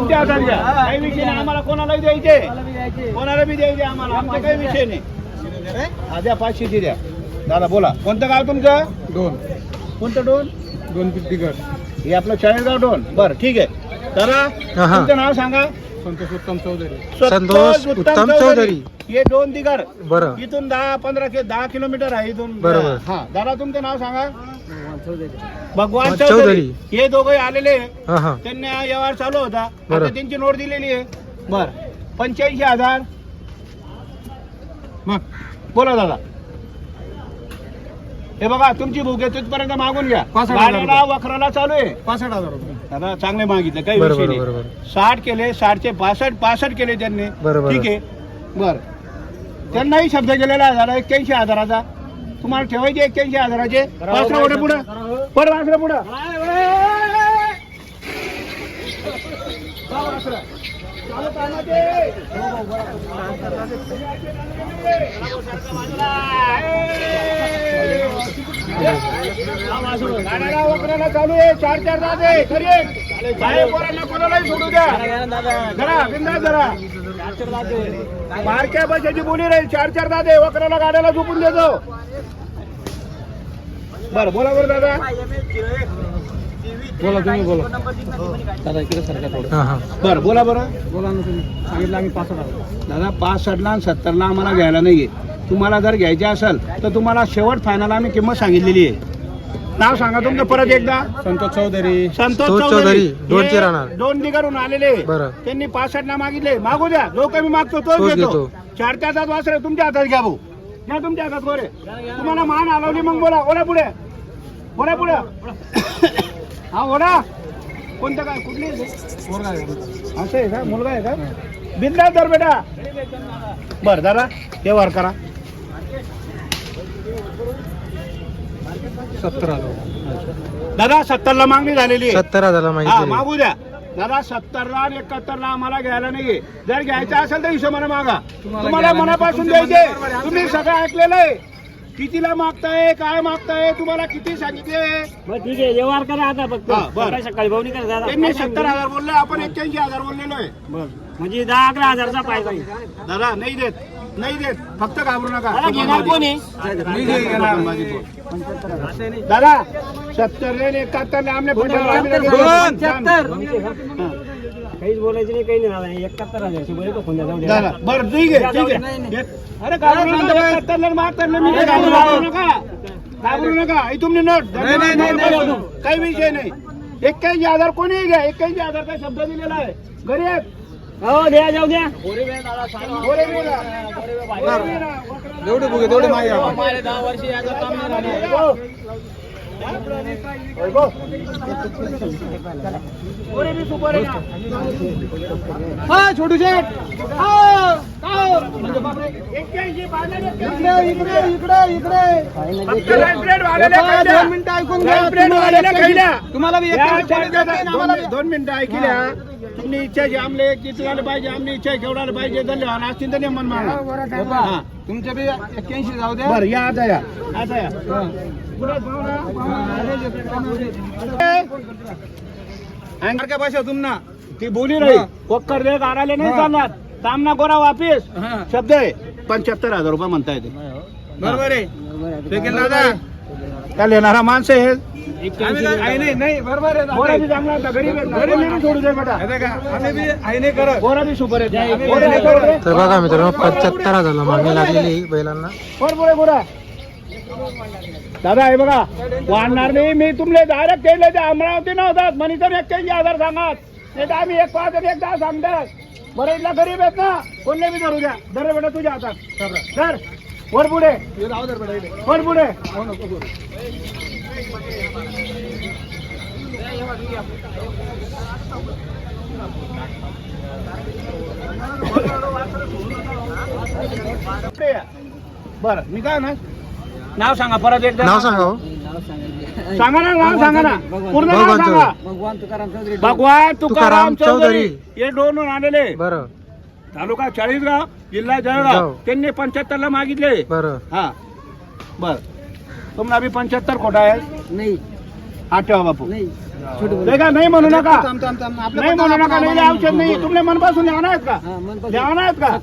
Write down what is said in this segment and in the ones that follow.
तुमच्या हातात घ्या, काही विषय नाही. आम्हाला कोणालाही द्यायचे, कोणाला बी द्यायचे आम्हाला, आमचा काही विषय नाही. हा द्या 500 द्या. दादा बोला, कोणतं गाव तुमचं? दोन कोणतं डोन? दोन दिगड. हे आपलं चाळीसगाव डोन. बरं ठीक आहे. तर तुमचं नाव सांगा. संतोष उत्तम चौधरी. संतोष उत्तम चौधरी. हे 2 दिगर. बरं. इथून 10 किलोमीटर आहे इथून. बरोबर. हा दादा तुमचं नाव सांगा. भगवान चौधरी. चौधरी. हे दोघे आलेले, हा हा. त्यांना व्यवहार चालू होता, बरं. आता त्यांची नोट दिलेली आहे. बर 85,000. मग बोला दादा. हे बघा तुमची भूक आहे तिथपर्यंत मागून घ्या. 65,000 गाड्याला वखराला चालू आहे. 65,000 रुपये. दादा चांगले मागितले, काही बरोबर, विषय नाही. बरोबर. 60 केले, 60चे 65 केले त्यांनी. बरोबर. ठीक आहे. बर त्यांनाही शब्द केलेला आहे दादा 81,000चा. तुम्हाला ठेवायचे 81,000चे. वासरा पुढे पुढे पड, वासरा पुढे. गाड्याला वखराला चालू आहे. 4 दादे खरी पोरांना कोणालाही सोडू द्या. जरा बिंदास जरा बारक्या पैशाची बोली राहील. 4 दादे वखराला गाड्याला झोपून देतो. बरं बोला बरं दादा. बोला तुम्ही बोला. दादा इकडे सरका थोडं. हा हा. बरं बोला बरं. बोला ना तुम्ही. सांगितलं आम्ही 65,000. दादा 65ला आणि 70ला आम्हाला घ्यायला नाहीये. तुम्हाला जर घ्यायचे असेल तर तुम्हाला शेवट फायनल आम्ही किंमत सांगितलेली आहे. नाव सांगा तुमचं परत एकदा. संतोष चौधरी. संतोष चौधरी. दोनचे हे राहणार. 2 दिगारून आलेले. बरं. त्यांनी 65ला मागितले. मागू द्या, जो कमी मागतो तोच तोच घेतो. घेतो. 4 हातात वासरे तुमच्या हातात घ्या भाऊ. घ्या तुमच्या हातात गोरे. तुम्हाला मान हलवली मग बोला. ओढा पुढे, ओढा पुढे. हा ओढा. कोणतं काय कुठली असं आहे का? मुलगा आहे का? बिंदास धर बेटा. बर दादा व्यवहार करा. 70,000. दादा 70ला मागणी झालेली आहे. 70,000 हा माहिती. मागू द्या दादा. 70ला आणि 71ला आम्हाला घ्यायला नाहीये. जर घ्यायचं असेल तर हिशोबाने मागा. तुम्हाला मनापासून द्यायचे. तुम्ही सगळं ऐकलेलं आहे. कितीला मागताय, काय मागताय, तुम्हाला किती सांगितले. ठीक आहे व्यवहार करा आता फक्त. हा, बरं. सकाळी सकाळी भावनी करा दादा. त्यांनी 70,000 बोलले, आपण 81,000 बोललेलो आहे. म्हणजे 10-11,000चा पाहिजे. दादा नाही देत, नाही देत. फक्त घाबरू नका. दादा घेणार कोण आहे? मी नाही घेणार. दादा 70 आणि 71 आमने काहीच बोलायचं नाही, काही नाही दादा. 71,000 बोलतो फोन जाऊ द्या. दादा बरं ठीक आहे, ठीक आहे. अरे घाबरू नका. 71 मागताना मी घाबरू नका, घाबरू नका. तुमची नोट काही विषय नाही. 81,000 कोणीही घ्या. 81,000चा शब्द दिलेला आहे. गरीब हो द्या, जाऊ द्या. जेवढे बघे तेवढे मागे आपण. छोटू शेठ. दोन मिनिटं ऐकून घ्या. तुम्हाला 2 मिनिटं ऐकल्या. तुमची इच्छा आहे आमले किती पाहिजे, आमची इच्छा आहे केवढाला पाहिजे. धन्यवाद. असतील तर मन मागा. तुमच्या बी 81 जाऊ द्या. बरं या आता या, आता या. सारख्या भाषा तुम्हाला ती बोली राहील. वक्कर दे गाडाले नाही चालणार. सामना गोरा वापिस शब्द आहे. 75,000 रुपये म्हणता येते. बरोबर आहे. लेकिन दादा त्या येणारा माणसं आहे. नाही बरोबर आहे. गोरा बी चांगला होता. गरीब आहे. सोडू दे बेटा. आम्ही बी आहे नाही करत. गोरा बी सुपर आहे. तर बघा मित्रांनो 75,000 मागणी लागलेली बैलांना. बरोबर गोरा. दादा हे बघा वाढणार नाही. मी तुमले डायरेक्ट केले ते अमरावती नव्हतात म्हणे तर 81,000 सांगत. नाही तर आम्ही 1 5 आणि 1 10 सांगतात. बरं इथला गरीब आहेत ना, कोणले बी धरू द्या. धर बेटा तुझ्या हातात. धर वर पुढे, वर पुढे. बरं मी काय ना नाव सांगा परत एकदा. नाव सांगा हो. सांगा ना, नाव सांगा ना. पूर्ण नाव सांगा. भगवान तुकाराम चौधरी. हे 2 आलेले. बरं. तालुका चाळीसगाव, जिल्हा जळगाव. त्यांनी 75ला मागितले. बरं. हा बर. तुम्हाला बी 75 खोटा आहे. नाही हा ठेवा बापू. नाही नाही का? नाही म्हणू नका, नाही म्हणू नका. नाही औषध नाही. तुमले मनपासून लिहावं आहेत का? लिहावं आहेत का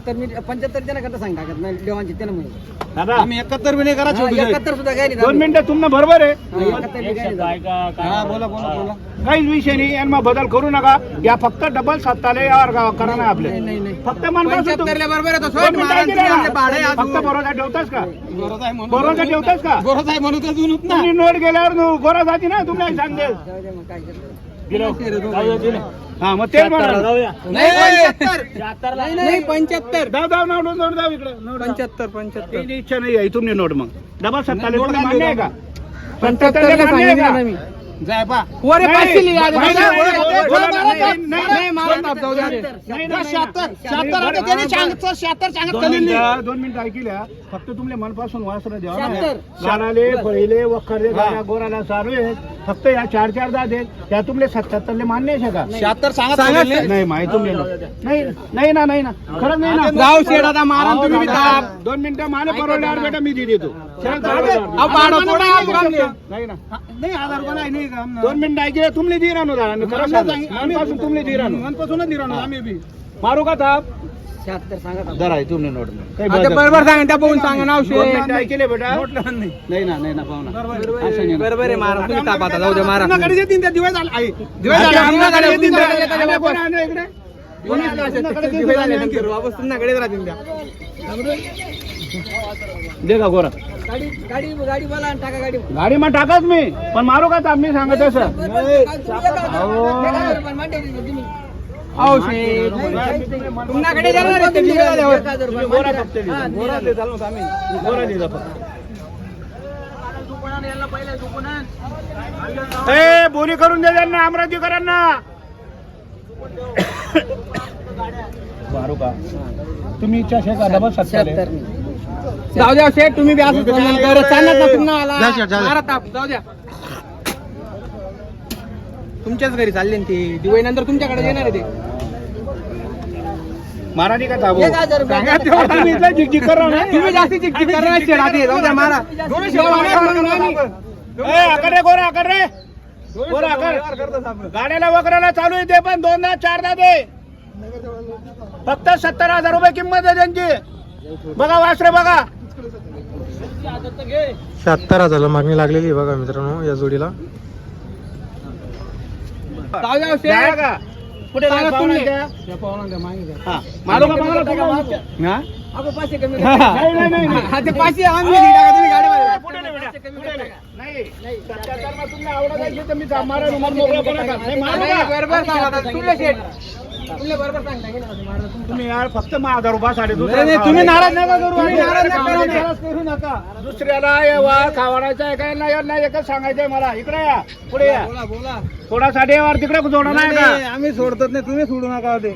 75 जण करता सांग टाकत नाही देवांची त्यानं म्हणून दादा? आम्ही 71 बी नाही करा छोटू 71 सुद्धा काय नाही 2 मिनिटं तुमनं बरोबर आहे. 71 बी काय नाही. हा बोला बोला बोला काहीच विषय नाही. यांना बदल करू नका. या फक्त डबल सत्ताले यावर करा ना आपले. फक्त मनपासून बरोबर आहे तो. 2 मिनिटं ऐकले महाराज ना? भाडे फक्त भरोसा ठेवतास का? गोरज आहे म्हणून भरोसा ठेवतास का? गोरज आहे म्हणून तर जुनूत ना तुम्ही नोट गेल्यावर गोरा जाती ना तुम्हाला सांगते. जाऊ दे मग काय करतो. हा मग तेच म्हणा. नाही 75 नाही 75 जाऊ जाऊ नोट जाऊ इकडे. 75 काही इच्छा नाही आहे तुम्ही नोट मग डबल सत्ताले नोट मान्य आहे का? 75 मान्य आहे का? जाय पा वरे 500 लिहा. नाही, नाही, नाही, बोला, नाही, बोला, नाही, नाही, नाही, मारून टाक, जाऊ द्या रे. नाही, नाही, 76 आता त्यांनी 76 सांगत कलील नाही. 2 मिनिटं ऐकल्या. फक्त तुमले मनपासून वासरं द्यावा ना. 76. गाडाले फळीले वखरले गाड्या गोराला चालू आहेत. फक्त या 4 दात आहेत. त्या तुमले 77 मान्य आहे का? 76 सांगत कलील नाही. नाही माहिती तुमले नाही नाही ना नाही ना खरंच नाही ना. जाऊ शेड आता मारा ना तुम्ही बी ताप. 2 मिनिटं माने परवडल्यावर बेटा मी देतो. अहो, भाडं थोडं आहे, काम नाही. नाही ना. नाही 1000 रुपये नाही, नाही काम ना. 2 मिनिटं ऐकले तुमले दे राहणार मनपासून तुमले दे राहणार मनपासूनच नाही राहणार आम्ही बी. मारू का ताप 76 सांगा दर आहे तुमने नोट आता बरोबर सांगा त्या पाहून सांगा नाव ऐकले बेटा नाही नाही ना नाही ना पाहुणा बरोबर आहे मारा तुम्ही ताप आता जाऊ दे मारा पुन्हा कडे येतील त्या दिवस झाला आहे दिवस झाला पुन्हा कडे येतील त्या कोण आणलं इकडे? कोण आणलं असेल? दिवस झाल्यानंतर वापस पुन्हा कडेच राहतील त्या दे का गोरा गाडी गाडी गाडी बोला आणि टाका गाडी गाडी मग टाकाच मी पण मारू का ताप मी सांगत असं अहो शेठ पुन्हा कडे जाणार आहे ते दिवस झाल्यावर. तुम्ही गोरा फक्त लिहा. गोरा दे चालू आम्ही गोरा लिहा फक्त ए बोली करून दे त्यांना अमरावतीकरांना मारू का तुम्ही इच्छा आहे का डबल 76 जाऊ द्या शेठ तुम्ही बी असं चालणार ना पुन्हा आला जा शेठ, जा. मारा ताप जाऊ द्या तुमच्याच घरी चालले ना ते दिवाळी नंतर तुमच्याकडे येणार आहे ते महाराणी का ताबो 1000 रुपये सांगा तेव्हा तुम्ही इथं झिकझिक करा ना. तुम्ही जास्ती चिकचिक करणार शेठ आधी जाऊ द्या मारा ए, आकर रे गोरा आकर रे गोरा आकर गाड्याला वगैरेला चालू आहे ते पण 2 दात 4 दात आहे फक्त 70,000 रुपये किंमत आहे त्यांची बघा वासरे बघा 76,000 मागणी लागलेली आहे बघा मित्रांनो या जोडीला. जाऊ द्या जाया शेठ का कुठे सांगा जायचं तुम्ही. पाहुण्या हा मारू का पाहुणा तुम्हाला? हा? अगो 500 कमी नाही नाही नाही नाही. हा, ते पाचशे आम्ही नाही टाका तुम्ही गाडीमध्ये पुढे नाही बेटा, पुढे नाही. नाही 77 ला तुम्हाला आवडत आहे तर मी मारा रुमाल मोकळा करा का? नाही, मारू नाही, का? बरोबर सांगा तुमले शेठ तुमले बरोबर सांगता तुम्ही यार फक्त 1000 रुपयासाठी नाही, नाही, तुम्ही नाराज नका करू. तुम्ही नाराज नाराज नका करू. नाराज करू नका दुसऱ्याला येवा खावाडायचं आहे काय नाही एकच सांगायचंय मला इकडे या पुढे या बोला बोला थोडासाठी यावर तिकडे जोडा नाही नाही, का आम्ही सोडतात नाही तुम्ही सोडू नका ते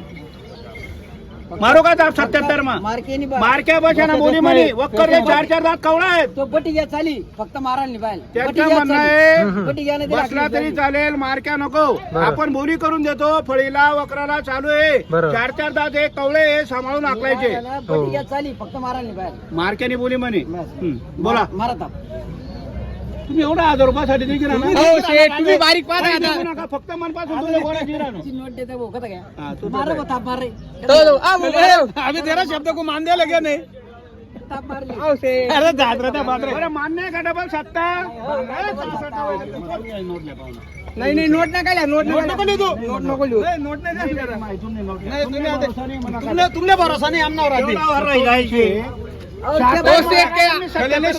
मारू का ताप 77 मा मार्केनी मारक्या बशाना बोली म्हणी वक्कर 4 दात कवळा आहेत तो बटी घ्या चाली फक्त मारायला नाही पाहिजे त्याचं म्हणणं आहे बटी घ्या नाही बसला तरी चालेल मारक्या नको आपण बोली करून देतो फळीला वक्राला चालू आहे बरं. 4 दात आहे कवळे आहे सांभाळून आकलायचे बटी घ्या चाली फक्त मारायला नाही पाहिजे मारक्याने बोली म्हणे बोला मारा ताप तुम्ही एवढा 1000 रुपयासाठी देखील ना? हो, शेठ, तुम्ही बारीक पाहा काही आता. देऊ नका, फक्त मनपासून तुझ्या गोळ्याची राहणं. ची नोट देते भाऊ कथा हा, घ्या तू मारो तर को ताप मार रे आम्ही तेरा शब्द को मान द्या लगे नाही ताप मारली अरे जात रहता बात रे बरं मान्य आहे का डबल 70 नाही नाही नोट नका लिहा नोट नको लिहू तू. नोट नको लिहू नोट नाही द्या. नाही तुम्ही आता तुमले भरोसा नाही आमनावर आधी हो, शेठ, काय? खलील ने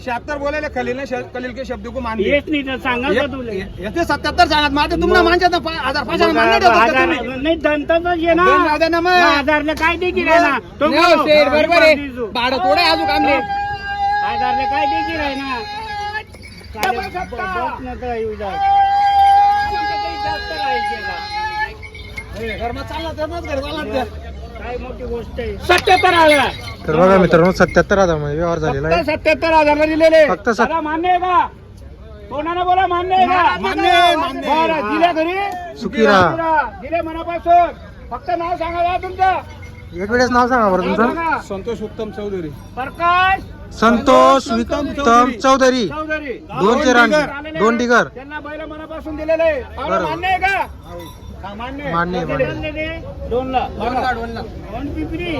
76 बोलेले खलील ने खलील के शब्द को मान दिया येते 77 सांगत माझे तुम्हाला मानतात ना 1500 मानले नाही दंतच ये ना दोन राजा ना मग. 1000 काय देखील आहे ना तो नाही, हो, शेठ, बरोबर आहे भाडं थोडं आहे अजून काम नाही 1000 काय देखील आहे ना घरमा चालला तेव्हाच घर चालला काय मोठी गोष्ट आहे 77,000 तर बघा मित्रांनो 77,000 मध्ये व्यवहार झालेला आहे. 77,000 दिलेले फक्त सत- दादा, मान्य आहे का तोंडाने बोला मान्य आहे का मान्य आहे, मान्य आहे. बरं, दिल्या घरी सुखी राहा. दिले मनापासून फक्त नाव सांगा बा तुमचं एक वेळेस नाव सांगा बरं तुमचं. सांगा. संतोष उत्तम चौधरी प्रकाश संतोष विक्रम चौधरी चौधरी 2 राणी 2 डिगर त्यांना बैल मनापासून दिलेले आहे. पाहुणा बरोबर. मान्य आहे का? हा, मान्य आहे. मान्य आहे, किती मान्य आहे. दिलेले? 2 ला. 2 पिंपरी